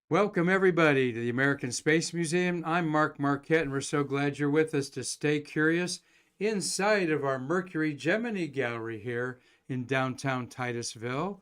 Welcome, everybody, to the American Space Museum. I'm Mark Marquette, and we're so glad you're with us to stay curious inside of our Mercury Gemini Gallery here in downtown Titusville,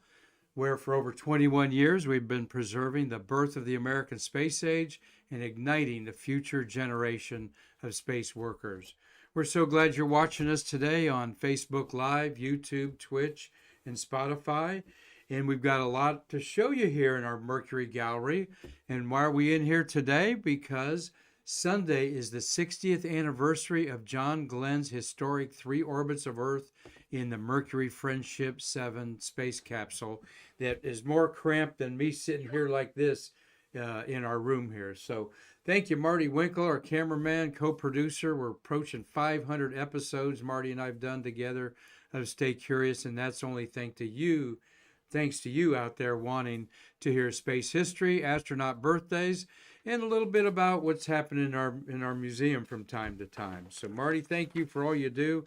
where for over 21 years we've been preserving the birth of the American space age and igniting the future generation of space workers. We're so glad you're watching us today on Facebook Live, YouTube, Twitch, and Spotify. And we've got a lot to show you here in our Mercury Gallery. And why are we in here today? Because Sunday is the 60th anniversary of John Glenn's historic 3 orbits of Earth in the Mercury Friendship 7 space capsule that is more cramped than me sitting here like this in our room here. So thank you, Marty Winkle, our cameraman, co-producer. We're approaching 500 episodes Marty and I have done together of Stay Curious, and that's only thanks to you out there wanting to hear space history, astronaut birthdays, and a little bit about what's happening in our museum from time to time. So Marty, thank you for all you do.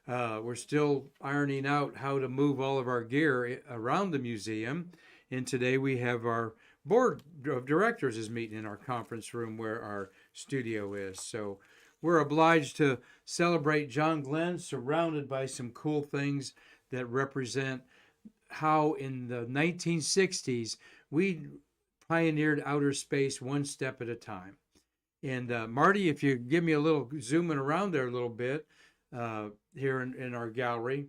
We're still ironing out how to move all of our gear around the museum. And today we have our board of directors is meeting in our conference room where our studio is. So we're obliged to celebrate John Glenn, surrounded by some cool things that represent how in the 1960s we pioneered outer space one step at a time. And Marty, if you give me a little zooming around there a little bit here in our gallery.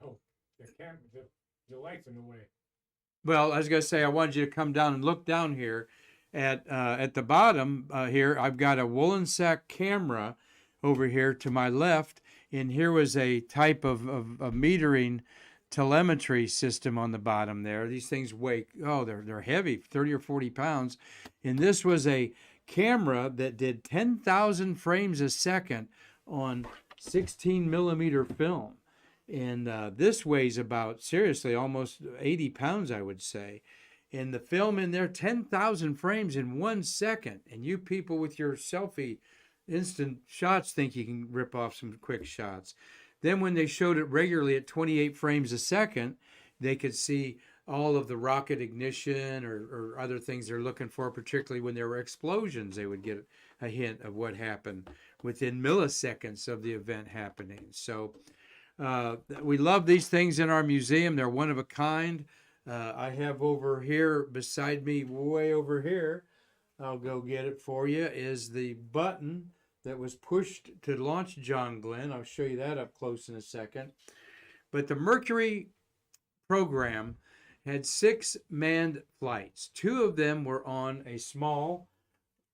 Oh, the lights in the way. Well, I was going to say, I wanted you to come down and look down here at the bottom here. I've got a woolen sack camera over here to my left, and here was a type of metering telemetry system on the bottom there. These things weigh, they're heavy, 30 or 40 pounds. And this was a camera that did 10,000 frames a second on 16 millimeter film. And this weighs about, seriously, almost 80 pounds, I would say. And the film in there, 10,000 frames in 1 second. And you people with your selfie instant shots think you can rip off some quick shots. Then when they showed it regularly at 28 frames a second, they could see all of the rocket ignition or other things they're looking for, particularly when there were explosions. They would get a hint of what happened within milliseconds of the event happening. So we love these things in our museum. They're one of a kind. I have over here beside me, way over here, I'll go get it for you, is the button that was pushed to launch John Glenn. I'll show you that up close in a second. But the Mercury program had 6 manned flights. 2 of them were on a small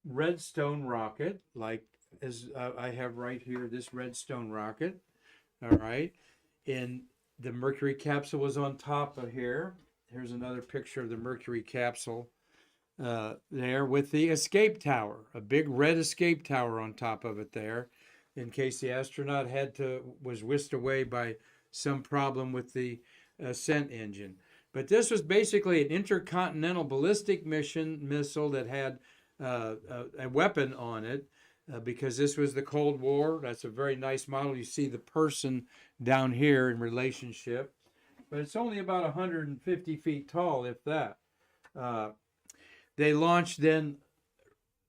Redstone rocket, like as I have right here, this Redstone rocket. All right. And the Mercury capsule was on top of here. Here's another picture of the Mercury capsule. There with the escape tower, a big red escape tower on top of it there, in case the astronaut was whisked away by some problem with the ascent engine. But this was basically an intercontinental ballistic missile that had a weapon on it because this was the Cold War. That's a very nice model. You see the person down here in relationship, but it's only about 150 feet tall, if that. They launched then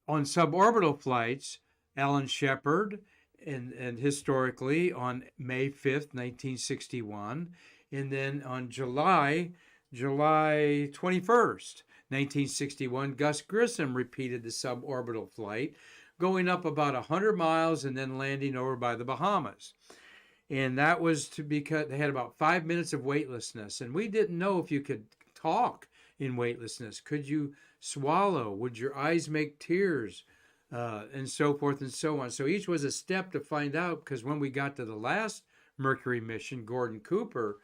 on suborbital flights, Alan Shepard, and historically on May 5th, 1961. And then on July 21st, 1961, Gus Grissom repeated the suborbital flight, going up about 100 miles and then landing over by the Bahamas. And that was because they had about 5 minutes of weightlessness. And we didn't know if you could talk in weightlessness. Could you swallow? Would your eyes make tears? And so forth and so on. So each was a step to find out, because when we got to the last Mercury mission, Gordon Cooper,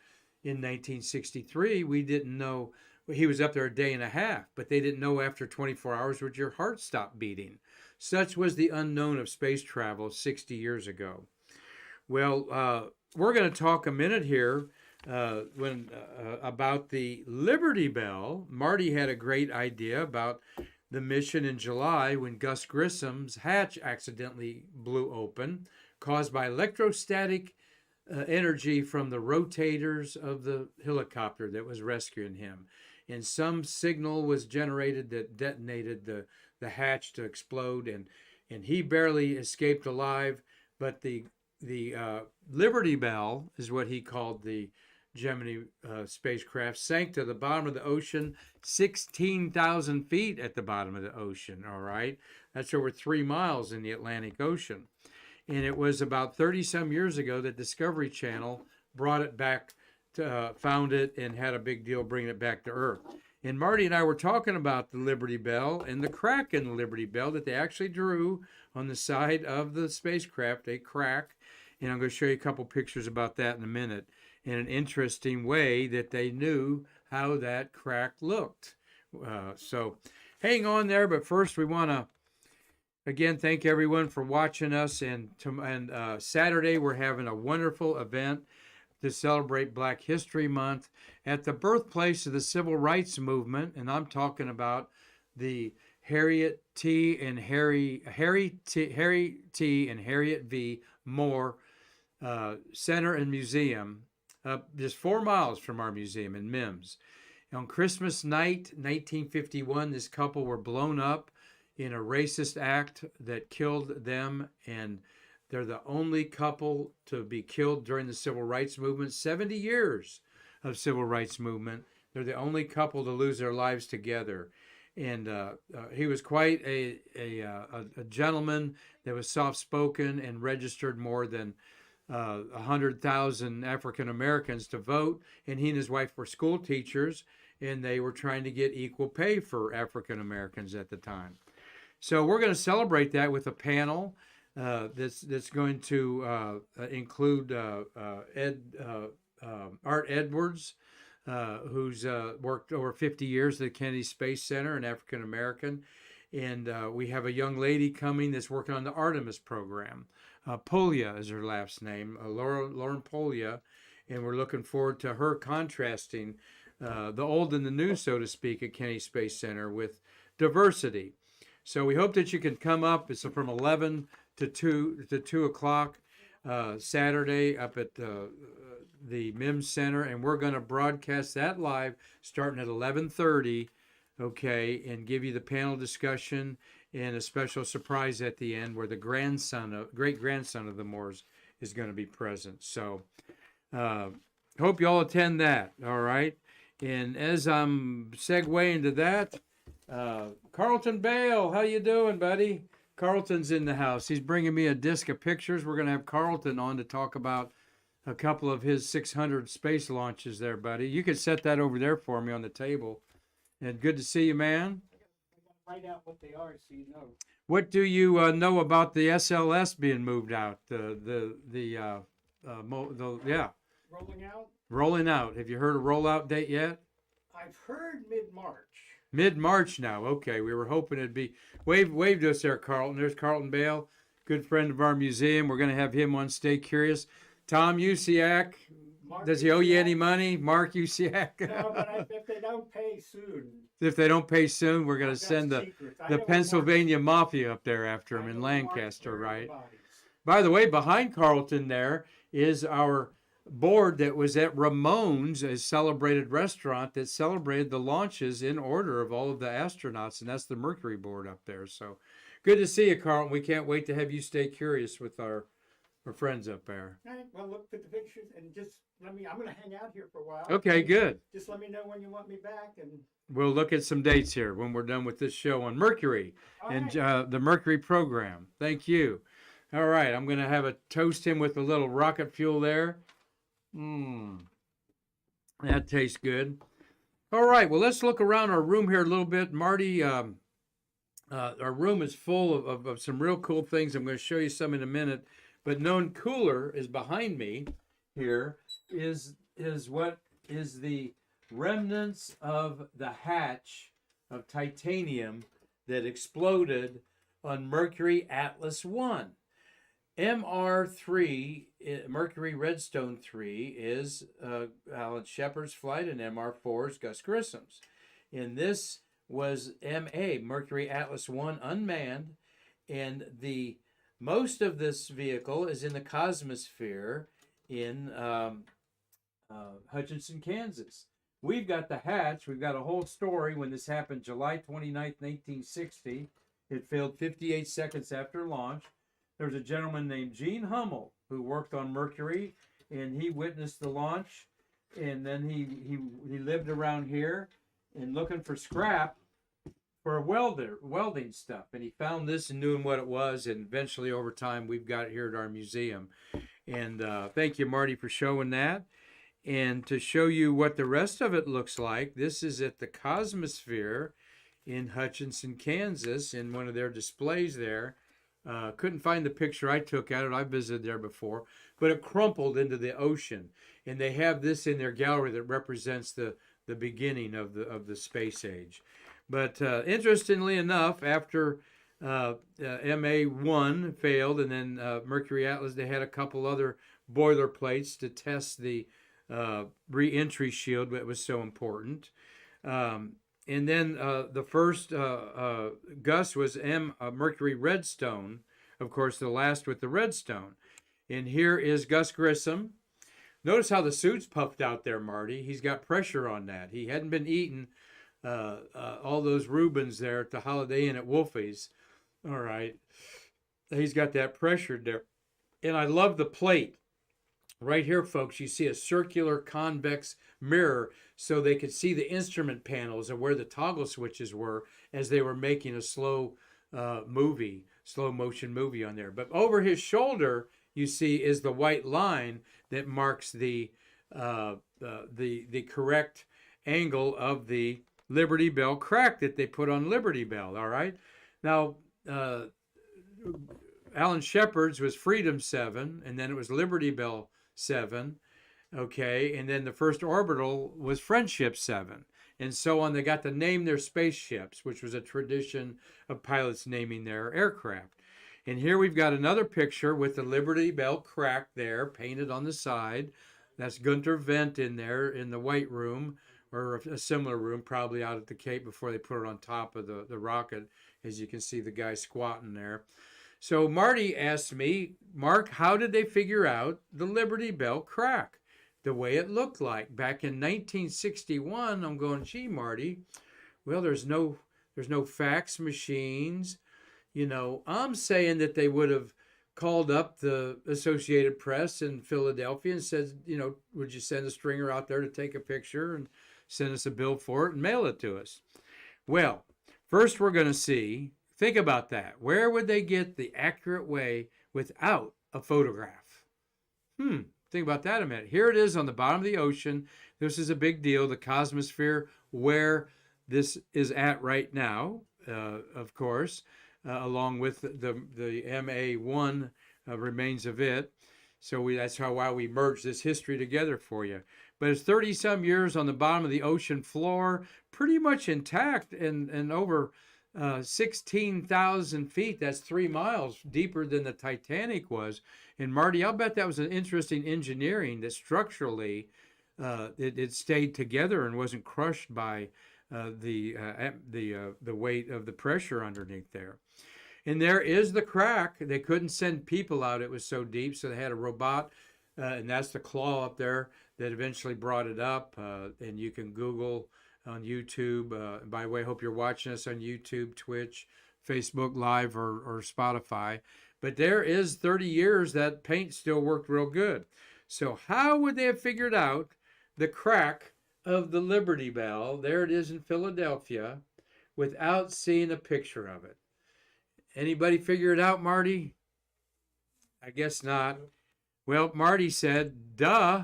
in 1963, we didn't know. He was up there a day and a half, but they didn't know after 24 hours would your heart stop beating. Such was the unknown of space travel 60 years ago. Well, we're going to talk a minute here about the Liberty Bell. Marty had a great idea about the mission in July when Gus Grissom's hatch accidentally blew open, caused by electrostatic energy from the rotators of the helicopter that was rescuing him. and some signal was generated that detonated the hatch to explode, and he barely escaped alive. But the Liberty Bell is what he called the Gemini spacecraft, sank to the bottom of the ocean, 16,000 feet at the bottom of the ocean. All right, that's over 3 miles in the Atlantic Ocean. And it was about 30 some years ago that Discovery Channel brought it back, found it, and had a big deal bringing it back to Earth. And Marty and I were talking about the Liberty Bell and the crack in the Liberty Bell that they actually drew on the side of the spacecraft, a crack. And I'm going to show you a couple pictures about that in a minute, in an interesting way that they knew how that crack looked. So hang on there, but first we want to again thank everyone for watching us. And Saturday we're having a wonderful event to celebrate Black History Month at the birthplace of the Civil Rights Movement, and I'm talking about the Harry T. and Harriet V. Moore Center and Museum, just 4 miles from our museum in Mims. On Christmas night, 1951, this couple were blown up in a racist act that killed them, and they're the only couple to be killed during the Civil Rights Movement. 70 years of Civil Rights Movement. They're the only couple to lose their lives together. And he was quite a gentleman that was soft-spoken and registered more than 100,000 African Americans to vote. And he and his wife were school teachers, and they were trying to get equal pay for African Americans at the time. So we're going to celebrate that with a panel that's going to include Art Edwards, who's worked over 50 years at the Kennedy Space Center, an African American. And we have a young lady coming that's working on the Artemis program. Polia is her last name, Lauren Polia. And we're looking forward to her contrasting the old and the new, so to speak, at Kennedy Space Center with diversity. So we hope that you can come up. It's from 11 to 2 o'clock Saturday up at the Mims Center, and we're going to broadcast that live starting at 11:30, okay, and give you the panel discussion and a special surprise at the end where the great grandson of the Moores is going to be present. So hope you all attend that. All right, and as I'm segueing to that, Carlton Bale, how you doing, buddy? Carlton's in the house. He's bringing me a disc of pictures. We're going to have Carlton on to talk about a couple of his 600 space launches there, buddy. You could set that over there for me on the table. And good to see you, man. I gotta find out what they are so you know. What do you know about the SLS being moved out? Yeah. Rolling out? Rolling out. Have you heard a rollout date yet? I've heard mid-March. Mid-March now. Okay, we were hoping it'd be. Wave to us there, Carlton. There's Carlton Bale, good friend of our museum. We're going to have him on Stay Curious. Tom Usiak, does he owe you any money? Mark Usiak? No, but if they don't pay soon. If they don't pay soon, we're going to send the Pennsylvania Mafia up there after him in Lancaster, right? By the way, behind Carlton there is our board that was at Ramon's, a celebrated restaurant that celebrated the launches in order of all of the astronauts, and that's the Mercury board up there. So good to see you, Carlton. We can't wait to have you stay curious with our friends up there. All right, well, look at the pictures and just I'm going to hang out here for a while. Okay, good. Just let me know when you want me back, and we'll look at some dates here when we're done with this show on Mercury and the Mercury program. Thank you. All right, I'm going to toast him with a little rocket fuel there. That tastes good. All right, well, let's look around our room here a little bit. Marty, our room is full of some real cool things. I'm going to show you some in a minute. But known cooler is behind me here is what is the remnants of the hatch of titanium that exploded on Mercury Atlas 1. MR3, Mercury Redstone 3, is Alan Shepard's flight, and MR4 is Gus Grissom's. And this was MA, Mercury Atlas 1, unmanned, and most of this vehicle is in the Cosmosphere in Hutchinson, Kansas. we've got the hatch. We've got a whole story when this happened July 29th, 1960. It failed 58 seconds after launch. There was a gentleman named Gene Hummel who worked on Mercury, and he witnessed the launch. And then he lived around here and looking for scrap for a welding stuff. And he found this and knew what it was. And eventually, over time, we've got it here at our museum. And thank you, Marty, for showing that. And to show you what the rest of it looks like, this is at the Cosmosphere in Hutchinson, Kansas, in one of their displays there. Couldn't find the picture I took at it. I visited there before, but it crumpled into the ocean. And they have this in their gallery that represents the beginning of the space age. But interestingly enough, after MA1 failed, and then Mercury Atlas, they had a couple other boilerplates to test the re-entry shield that was so important. And then the first Gus was Mercury Redstone, of course, the last with the Redstone. And here is Gus Grissom. Notice how the suit's puffed out there, Marty. He's got pressure on that. He hadn't been eating all those Reubens there at the Holiday Inn at Wolfie's. All right. He's got that pressure there. And I love the plate. Right here, folks, you see a circular convex mirror so they could see the instrument panels and where the toggle switches were as they were making a slow motion movie on there. But over his shoulder, you see, is the white line that marks the correct angle of the Liberty Bell crack that they put on Liberty Bell, all right? Now, Alan Shepard's was Freedom 7, and then it was Liberty Bell 7, okay, and then the first orbital was Friendship 7, and so on. They got to name their spaceships, which was a tradition of pilots naming their aircraft. And here we've got another picture with the Liberty Bell crack there, painted on the side. That's Gunter Wendt in there in the White Room, or a similar room, probably out at the Cape before they put it on top of the rocket, as you can see the guy squatting there. So Marty asked me, Mark, how did they figure out the Liberty Bell crack? The way it looked like back in 1961. I'm going, gee, Marty, well, there's no fax machines. You know, I'm saying that they would have called up the Associated Press in Philadelphia and said, you know, would you send a stringer out there to take a picture and send us a bill for it and mail it to us? Well, first we're going to see, think about that. Where would they get the accurate way without a photograph? Think about that a minute. Here it is on the bottom of the ocean. This is a big deal, the Cosmosphere, where this is at right now, of course, along with the MA1 remains of it. So that's why we merged this history together for you. But it's 30-some years on the bottom of the ocean floor, pretty much intact and over 16,000 feet. That's 3 miles deeper than the Titanic was. And Marty, I'll bet that was an interesting engineering that structurally it stayed together and wasn't crushed by the weight of the pressure underneath there. And there is the crack. They couldn't send people out. It was so deep. So they had a robot, and that's the claw up there that eventually brought it up. And you can Google on YouTube. By the way, I hope you're watching us on YouTube, Twitch, Facebook Live, or Spotify. But there is 30 years that paint still worked real good. So how would they have figured out the crack of the Liberty Bell, there it is in Philadelphia, without seeing a picture of it? Anybody figure it out, Marty? I guess not. Well, Marty said, duh,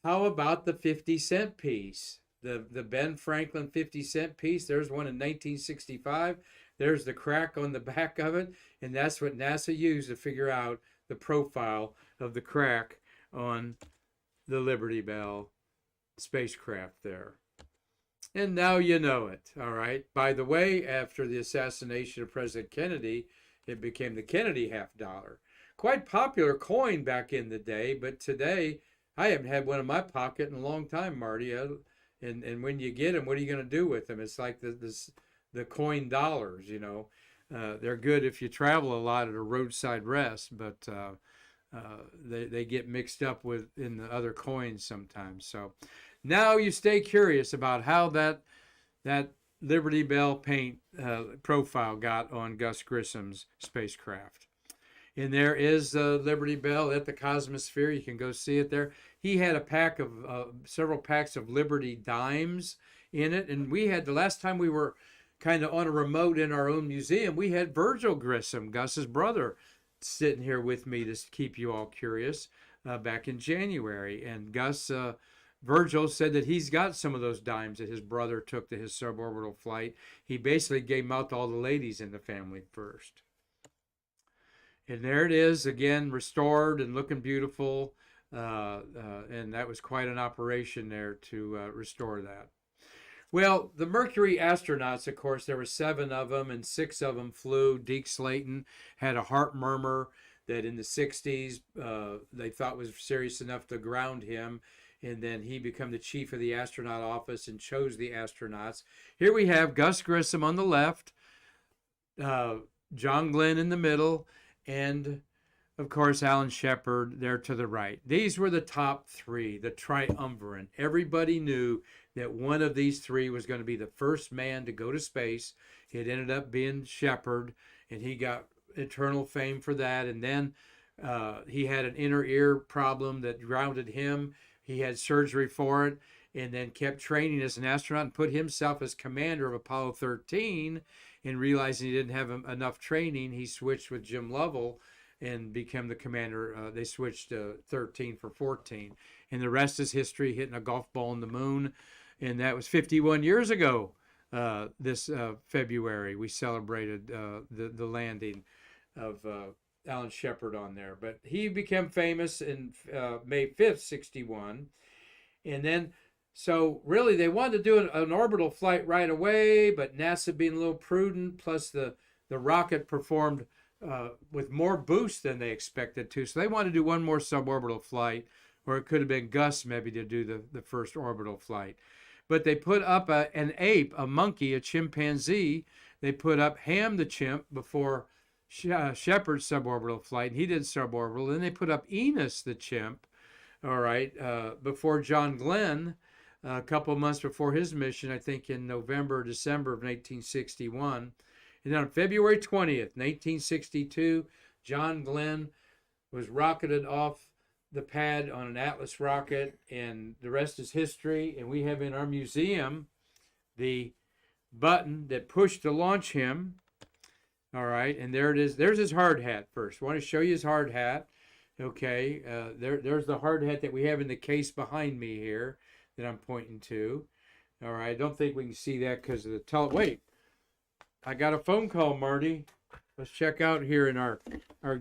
how about the 50-cent piece? The Ben Franklin 50-cent piece, there's one in 1965. There's the crack on the back of it, and that's what NASA used to figure out the profile of the crack on the Liberty Bell spacecraft there. And now you know it, all right? By the way, after the assassination of President Kennedy, it became the Kennedy $50. Quite popular coin back in the day, but today, I haven't had one in my pocket in a long time, Marty. And when you get them, what are you going to do with them? It's like the coin dollars, you know. They're good if you travel a lot at a roadside rest, but they get mixed up in the other coins sometimes. So Now you stay curious about how that Liberty Bell paint profile got on Gus Grissom's spacecraft. And there is the Liberty Bell at the Cosmosphere. You can go see it there. He had a pack of several packs of Liberty dimes in it, and we had the last time we were kind of on a remote in our own museum, we had Virgil Grissom, Gus's brother, sitting here with me to keep you all curious back in January. And Virgil said that he's got some of those dimes that his brother took to his suborbital flight. He basically gave them out to all the ladies in the family first. And there it is, again, restored and looking beautiful. And that was quite an operation there to restore that. Well, the Mercury Astronauts, of course, there were 7 of them, and 6 of them flew. Deke Slayton had a heart murmur that in the 60s they thought was serious enough to ground him. And then he became the chief of the astronaut office and chose the astronauts. Here we have Gus Grissom on the left, John Glenn in the middle, and of course Alan Shepard there to the right. These were the top 3, the triumvirate. Everybody knew that one of these 3 was going to be the first man to go to space. It ended up being Shepard, and he got eternal fame for that. And then he had an inner ear problem that grounded him. He had surgery for it, and then kept training as an astronaut and put himself as commander of Apollo 13. And realizing he didn't have enough training, he switched with Jim Lovell and became the commander. They switched 13 for 14. And the rest is history, hitting a golf ball on the moon. And that was 51 years ago. This February, we celebrated the landing of Alan Shepard on there. But he became famous in May 5th, 61. And then, so really they wanted to do an orbital flight right away, but NASA being a little prudent, plus the rocket performed with more boost than they expected to. So they wanted to do one more suborbital flight, or it could have been Gus maybe to do the first orbital flight. But they put up an ape, a monkey, a chimpanzee. They put up Ham the chimp before Shepard's suborbital flight, and he did suborbital. Then they put up Enos the chimp, all right, before John Glenn, a couple of months before his mission, I think in November or December of 1961. And then on February 20th, 1962, John Glenn was rocketed off the pad on an Atlas rocket, and the rest is history. And we have in our museum the button that pushed to launch him. All right, and there it is. There's his hard hat first. I want to show you his hard hat. Okay, there's the hard hat that we have in the case behind me here that I'm pointing to. All right, I don't think we can see that because of the wait, I got a phone call, Marty. Let's check out here in our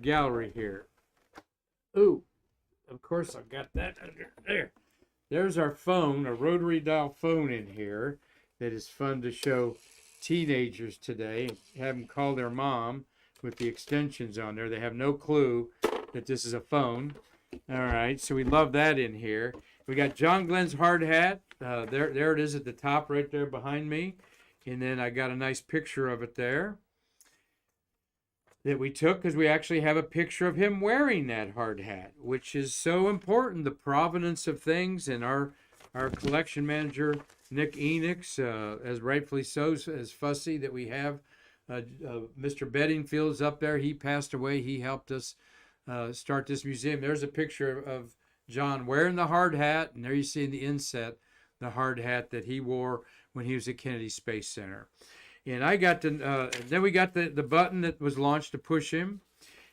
gallery here. Ooh, of course I've got that under there. There's our phone, a rotary dial phone in here that is fun to show teenagers today. Have them call their mom with the extensions on there. They have no clue that this is a phone. All right, so we love that in here. We got John Glenn's hard hat. There it is at the top right there behind me. And then I got a nice picture of it there that we took because we actually have a picture of him wearing that hard hat, which is so important, the provenance of things. And our collection manager, Nick Enix, as rightfully so, as fussy that we have. Mr. Bedingfield's up there. He passed away. He helped us start this museum. There's a picture of John wearing the hard hat, and there you see in the inset the hard hat that he wore when he was at Kennedy Space Center. And I got then we got the button that was launched to push him.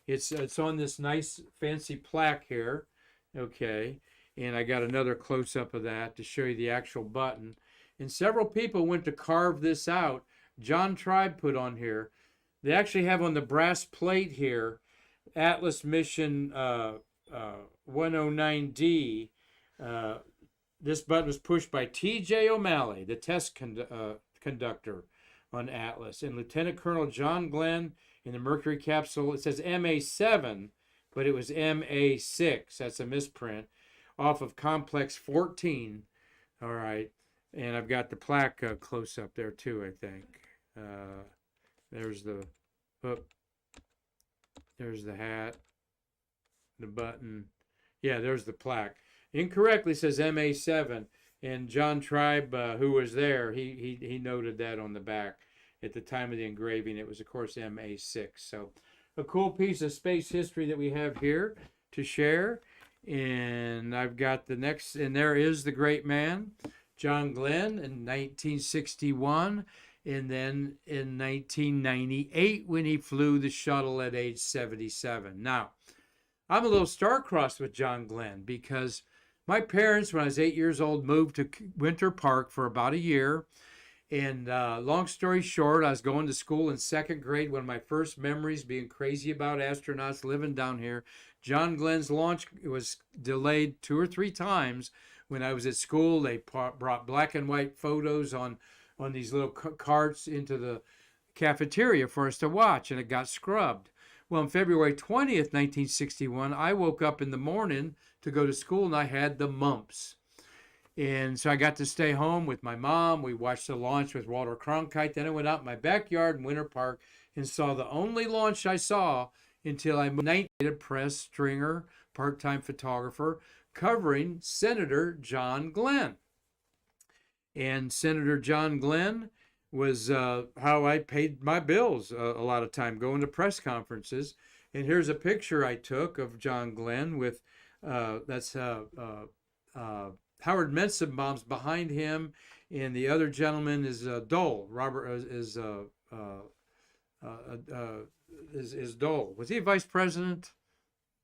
It's on this nice fancy plaque here, okay. And I got another close-up of that to show you the actual button. And several people went to carve this out. John Tribe put on here. They actually have on the brass plate here, Atlas Mission 109D. This button was pushed by T.J. O'Malley, the test conductor on Atlas, and Lieutenant Colonel John Glenn in the Mercury capsule. It says MA7, but it was MA6. That's a misprint. Off of Complex 14. All right. And I've got the plaque close up there too, I think. There's the hat, the button. Yeah, there's the plaque. Incorrectly says MA7. And John Tribe, who was there, he noted that on the back. At the time of the engraving, it was, of course, MA6. So a cool piece of space history that we have here to share. And I've got the next, and there is the great man, John Glenn, in 1961. And then in 1998, when he flew the shuttle at age 77. Now, I'm a little star-crossed with John Glenn because my parents, when I was 8 years old, moved to Winter Park for about a year. And long story short, I was going to school in second grade. One of my first memories, being crazy about astronauts, living down here. John Glenn's launch was delayed 2 or 3 times. When I was at school, they brought black and white photos on these little carts into the cafeteria for us to watch, and it got scrubbed. Well, on February 20th, 1961, I woke up in the morning to go to school, and I had the mumps. And so I got to stay home with my mom. We watched the launch with Walter Cronkite. Then I went out in my backyard in Winter Park and saw the only launch I saw until I moved. A press stringer, part-time photographer, covering Senator John Glenn. And Senator John Glenn was how I paid my bills a lot of time, going to press conferences. And here's a picture I took of John Glenn with, that's Howard Mensenbaum's behind him, and the other gentleman is Dole. Robert is Dole. Was he vice president?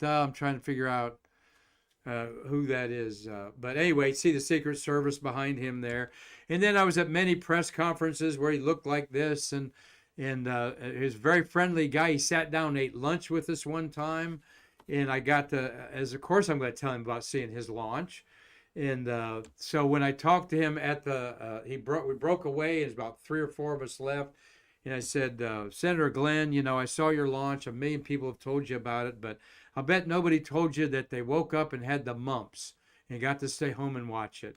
I'm trying to figure out who that is. But anyway, see the Secret Service behind him there. And then I was at many press conferences where he looked like this, and he was a very friendly guy. He sat down and ate lunch with us one time, and I got to, as of course I'm going to tell him about seeing his launch. And so when I talked to him at the, we broke away, and there's about 3 or 4 of us left. And I said, Senator Glenn, you know, I saw your launch. 1 million people have told you about it, but I'll bet nobody told you that they woke up and had the mumps and got to stay home and watch it.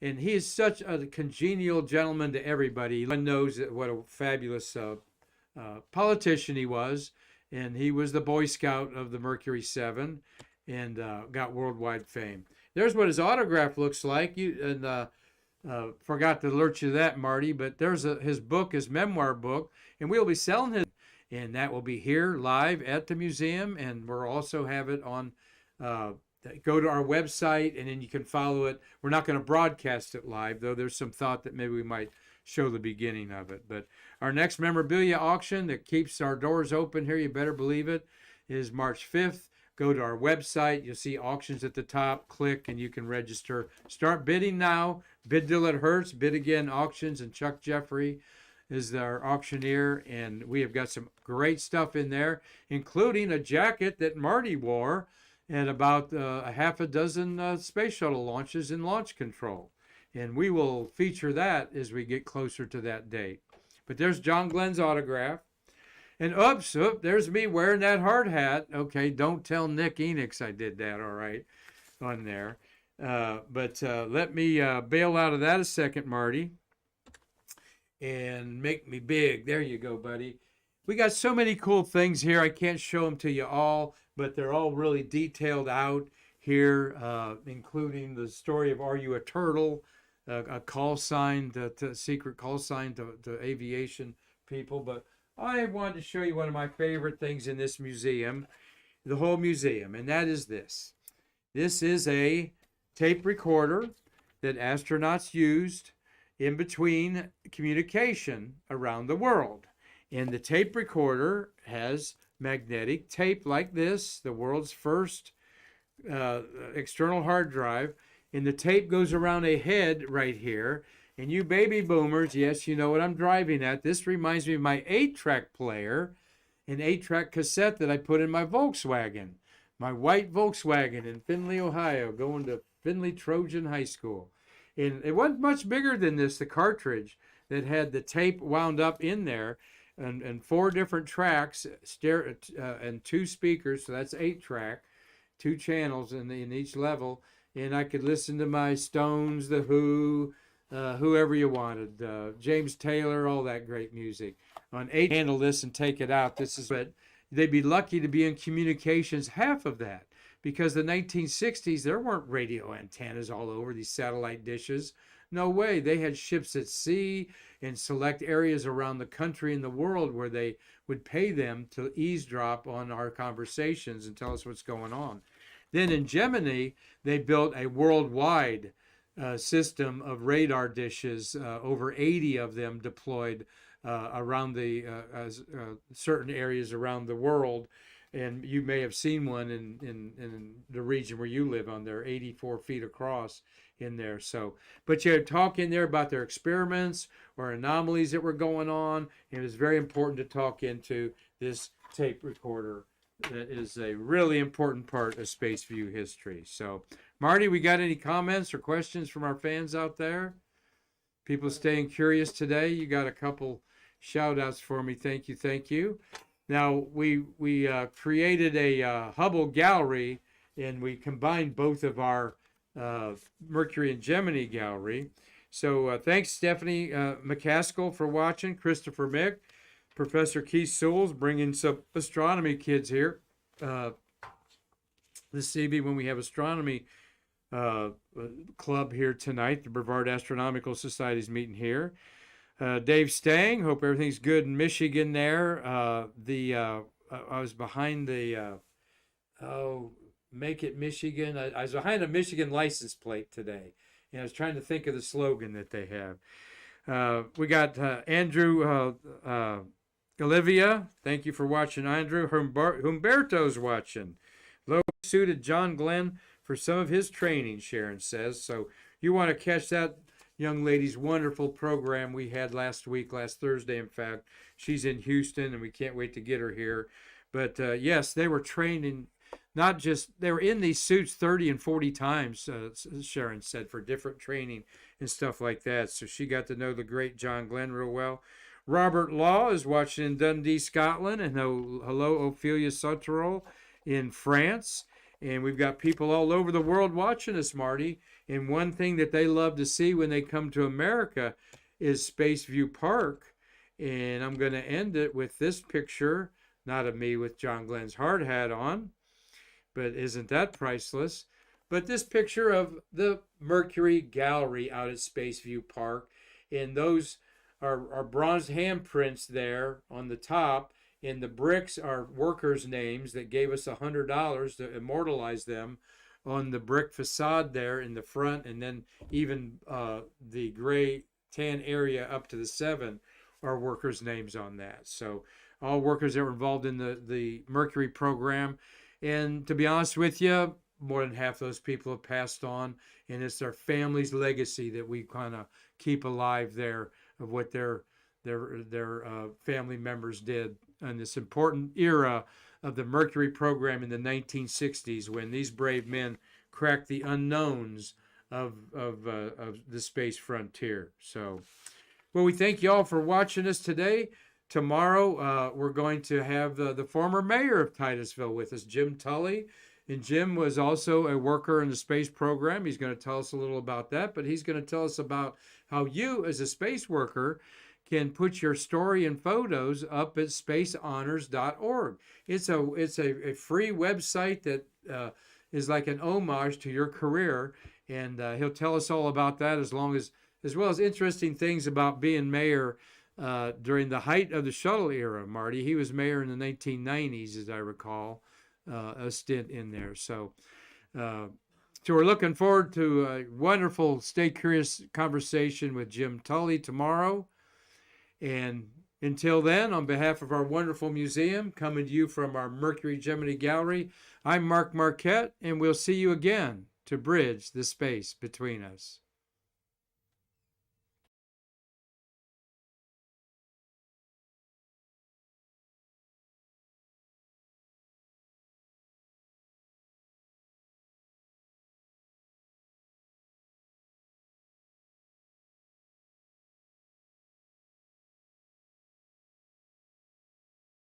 And he is such a congenial gentleman to everybody. He knows what a fabulous politician he was. And he was the Boy Scout of the Mercury 7 and got worldwide fame. There's what his autograph looks like. Forgot to alert you to that, Marty, but there's his book, his memoir book, and we'll be selling his, and that will be here live at the museum, and we'll also have it on, go to our website, and then you can follow it. We're not going to broadcast it live, though there's some thought that maybe we might show the beginning of it. But our next memorabilia auction that keeps our doors open here, you better believe it, is March 5th. Go to our website. You'll see auctions at the top. Click, and you can register. Start bidding now. Bid till it hurts. Bid Again Auctions, and Chuck Jeffrey is our auctioneer. And we have got some great stuff in there, including a jacket that Marty wore at about a half a dozen space shuttle launches in launch control. And we will feature that as we get closer to that date. But there's John Glenn's autograph. And oops, there's me wearing that hard hat. Okay, don't tell Nick Enix I did that, all right, on there. But let me bail out of that a second, Marty, and make me big. There you go, buddy. We got so many cool things here. I can't show them to you all, but they're all really detailed out here, including the story of Are You a Turtle, a call sign, to secret call sign to aviation people. But I wanted to show you one of my favorite things in this museum, the whole museum, and that is this. This is a tape recorder that astronauts used in between communication around the world. And the tape recorder has magnetic tape like this, the world's first external hard drive, and the tape goes around a head right here. And you baby boomers, yes, you know what I'm driving at. This reminds me of my 8-track player, an 8-track cassette that I put in my Volkswagen, my white Volkswagen in Findlay, Ohio, going to Findlay Trojan High School. And it wasn't much bigger than this, the cartridge that had the tape wound up in there, and 4 different tracks, and 2 speakers, so that's 8-track, 2 channels in each level. And I could listen to my Stones, The Who, whoever you wanted, James Taylor, all that great music. On 8, handle this and take it out. This is what they'd be lucky to be in communications, half of that. because the 1960s, there weren't radio antennas all over these satellite dishes. No way. They had ships at sea in select areas around the country and the world where they would pay them to eavesdrop on our conversations and tell us what's going on. Then in Gemini, they built a worldwide system of radar dishes, over 80 of them deployed around the certain areas around the world. And you may have seen one in the region where you live on there, 84 feet across in there. So, but you had talk in there about their experiments or anomalies that were going on. And it was very important to talk into this tape recorder that is a really important part of Space View history. So, Marty, we got any comments or questions from our fans out there? People staying curious today. You got a couple shout outs for me. Thank you. Thank you. Now, we created a Hubble gallery, and we combined both of our Mercury and Gemini gallery. So thanks, Stephanie McCaskill, for watching, Christopher Mick, Professor Keith Sewell's bringing some astronomy kids here this evening when we have astronomy club here tonight. The Brevard Astronomical Society's meeting here. Dave Stang, hope everything's good in Michigan there. I was behind the Make It Michigan. I was behind a Michigan license plate today, and I was trying to think of the slogan that they have. We got Andrew Olivia. Thank you for watching, Andrew. Humberto's watching. Low suited John Glenn for some of his training, Sharon says. So you want to catch that young lady's wonderful program we had last Thursday, in fact. She's in Houston, and we can't wait to get her here. But yes, they were training, they were in these suits 30 and 40 times, Sharon said, for different training and stuff like that. So she got to know the great John Glenn real well. Robert Law is watching in Dundee, Scotland, and hello, Ophelia Sutterol in France. And we've got people all over the world watching us, Marty. And one thing that they love to see when they come to America is Space View Park. And I'm going to end it with this picture, not of me with John Glenn's hard hat on, but isn't that priceless? But this picture of the Mercury Gallery out at Space View Park. And those are bronze handprints there on the top. And the bricks are workers' names that gave us $100 to immortalize them on the brick facade there in the front, and then even the gray tan area up to the 7 are workers' names on that. So all workers that were involved in the Mercury program. And to be honest with you, more than half those people have passed on, and it's their family's legacy that we kind of keep alive there of what their family members did in this important era of the Mercury program in the 1960s, when these brave men cracked the unknowns of the space frontier. So, well, we thank you all for watching us today. Tomorrow, we're going to have the former mayor of Titusville with us, Jim Tully. And Jim was also a worker in the space program. He's going to tell us a little about that, but he's going to tell us about how you, as a space worker, can put your story and photos up at spacehonors.org. It's a free website that is like an homage to your career, and he'll tell us all about that, as well as interesting things about being mayor during the height of the shuttle era. Marty, he was mayor in the 1990s, as I recall, a stint in there. So we're looking forward to a wonderful Stay Curious conversation with Jim Tully tomorrow. And until then, on behalf of our wonderful museum, coming to you from our Mercury Gemini Gallery, I'm Mark Marquette, and we'll see you again to bridge the space between us.